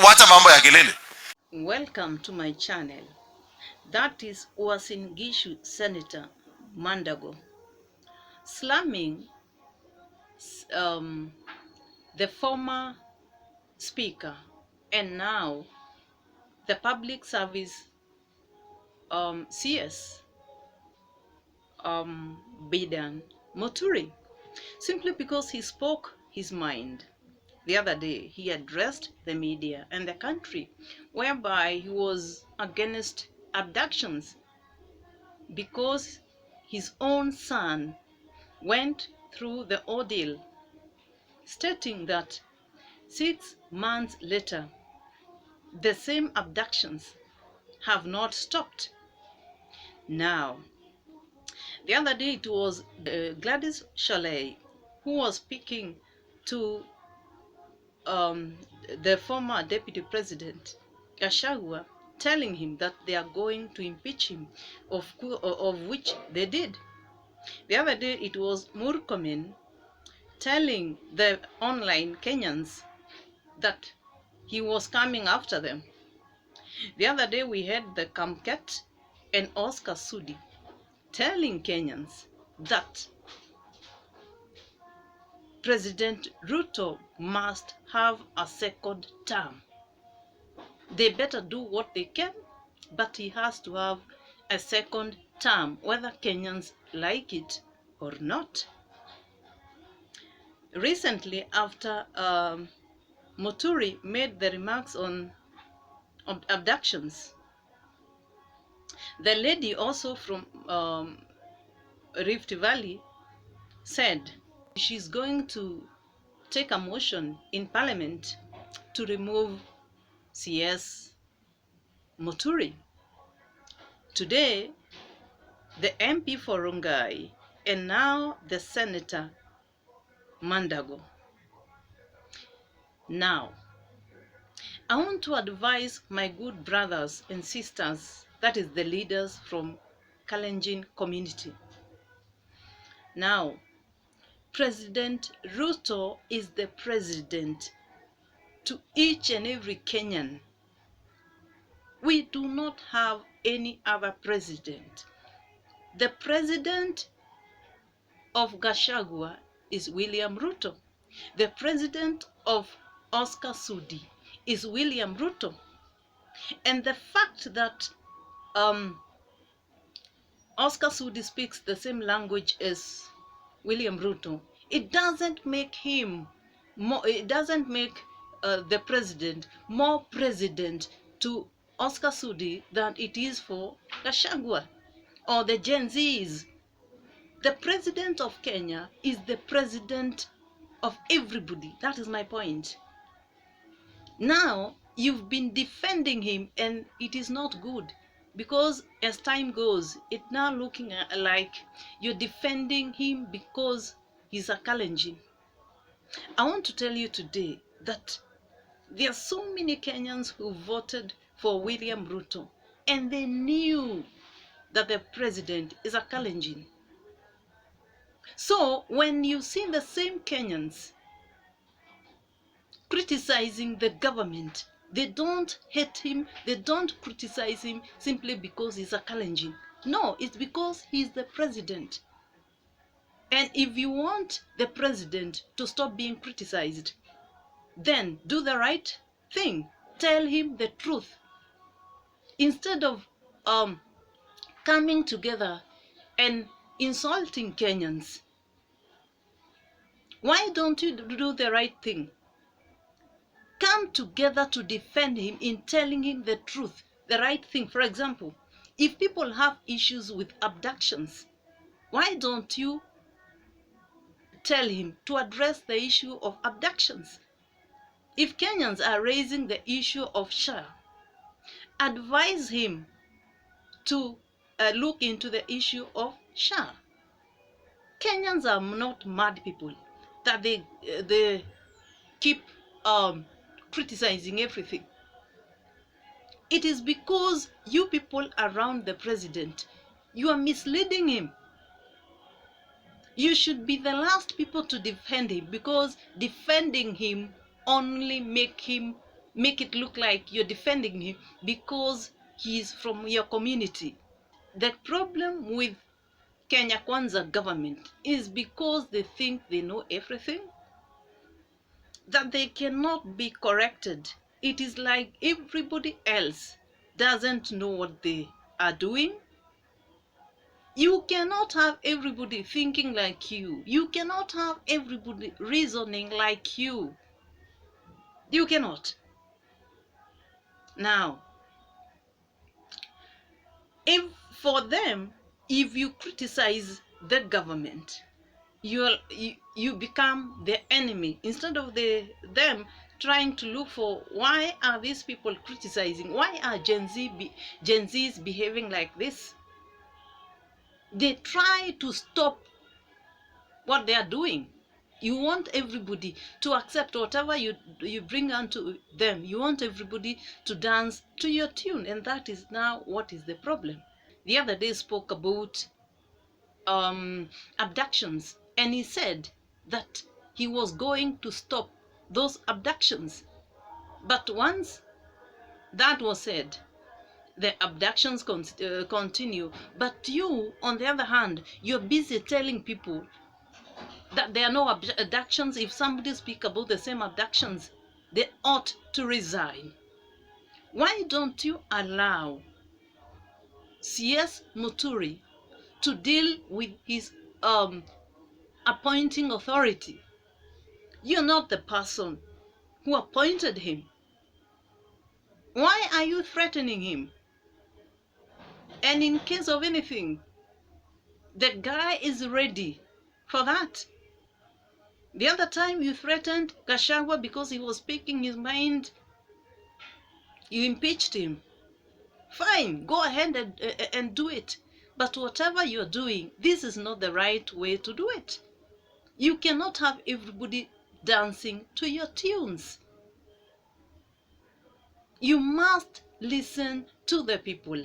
wacha mambo ya kelele. Welcome to my channel. That is Uasin Gishu Senator Mandago slamming the former speaker and now the public service CS Bidan Moturi, simply because he spoke his mind. The other day, he addressed the media and the country, whereby he was against abductions because his own son went through the ordeal, stating that 6 months later, the same abductions have not stopped. Now, the other day it was Gladys Chalet who was speaking to the former deputy president, Gachagua, telling him that they are going to impeach him, of which they did. The other day it was Murkomen telling the online Kenyans that he was coming after them. The other day we had the Kamket and Oscar Sudi telling Kenyans that President Ruto must have a second term. They better do what they can, but he has to have a second term, whether Kenyans like it or not. Recently, after Moturi made the remarks on abductions, the lady also from Rift Valley said she's going to take a motion in Parliament to remove CS Moturi. Today, the MP for Rongai and now the Senator Mandago. Now, I want to advise my good brothers and sisters, that is the leaders from Kalenjin community. Now, President Ruto is the president to each and every Kenyan. We do not have any other president. The president of Gachagua is William Ruto. The president of Oscar Sudi is William Ruto. And the fact that Oscar Sudi speaks the same language as William Ruto, it doesn't make him more, it doesn't make the president more president to Oscar Sudi than it is for Gachagua or the Gen Zs. The president of Kenya is the president of everybody. That is my point. Now, you've been defending him and it is not good, because as time goes, it's now looking like you're defending him because he's a Kalenjin. I want to tell you today that there are so many Kenyans who voted for William Ruto and they knew that the president is a Kalenjin. So when you see the same Kenyans criticizing the government, they don't hate him, they don't criticize him simply because he's a Kalenjin. No, it's because he's the president. And if you want the president to stop being criticized, then do the right thing. Tell him the truth. Instead of coming together and insulting Kenyans, why don't you do the right thing? Come together to defend him in telling him the truth, the right thing. For example, if people have issues with abductions, why don't you tell him to address the issue of abductions? If Kenyans are raising the issue of SHA, advise him to look into the issue of SHA. Kenyans are not mad people that they keep criticizing everything. It is because you people around the president, you are misleading him. You should be the last people to defend him, because defending him only make him make it look like you're defending him because he's from your community. The problem with Kenya Kwanza government is because they think they know everything, that they cannot be corrected. It is like everybody else doesn't know what they are doing. You cannot have everybody thinking like you. You cannot have everybody reasoning like you. You cannot. Now, if for them, if you criticize the government, you become their enemy instead of them trying to look for why are these people criticizing, why are Gen Z's behaving like this. They try to stop what they are doing. You want everybody to accept whatever you bring onto them. You want everybody to dance to your tune, and that is now what is the problem. The other day spoke about abductions, and he said that he was going to stop those abductions. But once that was said, the abductions continue. But you, on the other hand, you're busy telling people that there are no abductions. If somebody speak about the same abductions, they ought to resign. Why don't you allow CS Muturi to deal with his appointing authority? You're not the person who appointed him. Why are you threatening him? And in case of anything, the guy is ready for that. The other time you threatened Gachagua because he was speaking his mind, you impeached him. Fine, go ahead and do it. But whatever you're doing, this is not the right way to do it. You cannot have everybody dancing to your tunes. You must listen to the people.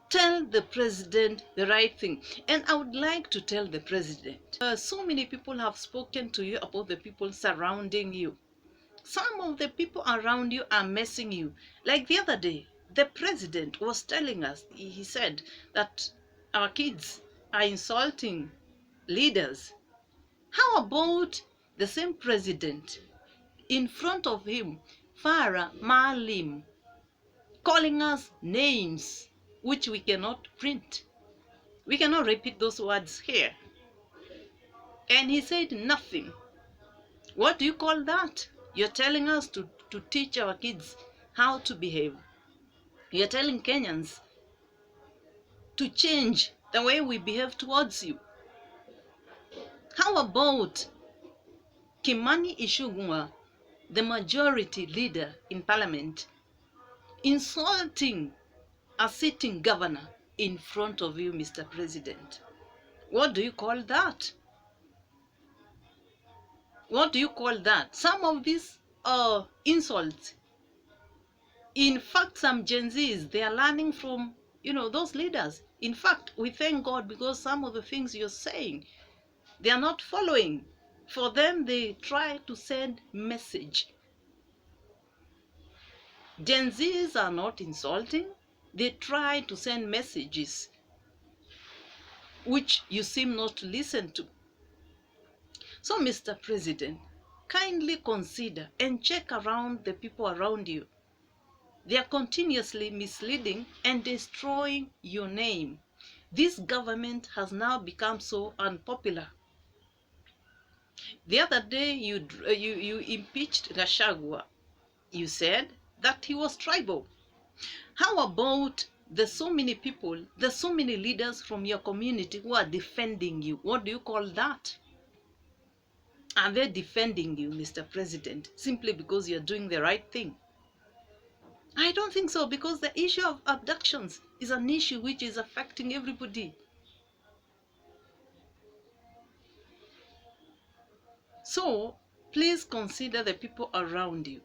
Tell the president the right thing. And I would like to tell the president, so many people have spoken to you about the people surrounding you. Some of the people around you are messing you. Like the other day, the president was telling us, he said that our kids are insulting leaders. How about the same president, in front of him, Farah Maalim, calling us names which we cannot print? We cannot repeat those words here. And he said nothing. What do you call that? You're telling us to teach our kids how to behave. You're telling Kenyans to change the way we behave towards you. How about Kimani Ichung'wah, the majority leader in parliament, insulting a sitting governor in front of you, Mr. President? What do you call that? What do you call that? Some of these insults, in fact, some Gen Zs, they are learning from, those leaders. In fact, we thank God because some of the things you're saying, they are not following. For them, they try to send message. Gen Zs are not insulting. They try to send messages which you seem not to listen to. So, Mr. President, kindly consider and check around the people around you. They are continuously misleading and destroying your name. This government has now become so unpopular. The other day, you impeached Gachagua. You said that he was tribal. How about the so many people, the so many leaders from your community who are defending you? What do you call that? Are they defending you, Mr. President, simply because you're doing the right thing? I don't think so, because the issue of abductions is an issue which is affecting everybody. So, please consider the people around you.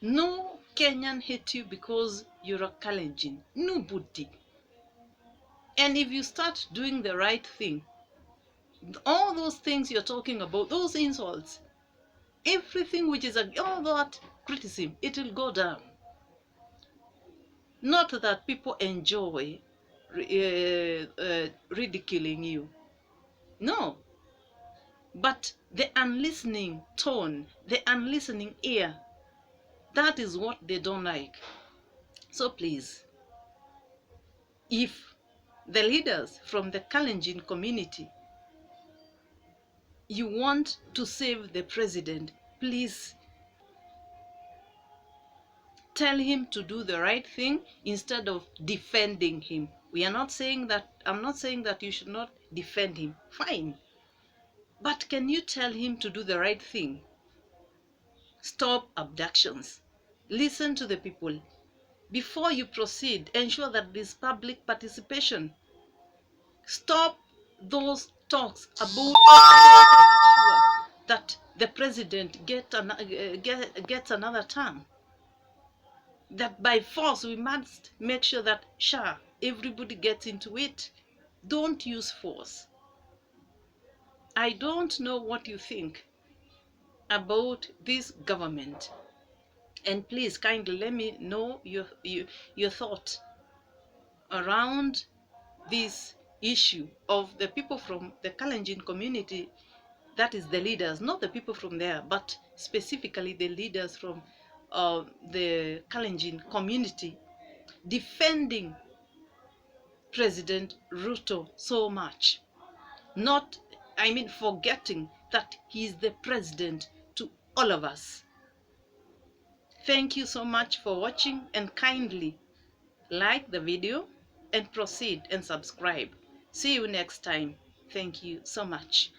No Kenyan hate you because you're a Kalenjin. Nobody. And if you start doing the right thing, all those things you're talking about, those insults, everything which is all that criticism, it will go down. Not that people enjoy ridiculing you. No. But the unlistening tone, the unlistening ear, that is what they don't like. So please, if the leaders from the Kalenjin community, you want to save the president, please tell him to do the right thing instead of defending him. We are not saying that, I'm not saying that you should not defend him. Fine. But can you tell him to do the right thing? Stop abductions. Listen to the people. Before you proceed, ensure that there is public participation. Stop those talks about make sure that the president gets another term. That by force we must make sure that everybody gets into it. Don't use force. I don't know what you think about this government, and please kindly let me know your thought around this issue of the people from the Kalenjin community, that is the leaders, not the people from there, but specifically the leaders from the Kalenjin community, defending President Ruto so much. Not, I mean, forgetting that he is the president to all of us. Thank you so much for watching, and kindly like the video and proceed and subscribe. See you next time. Thank you so much.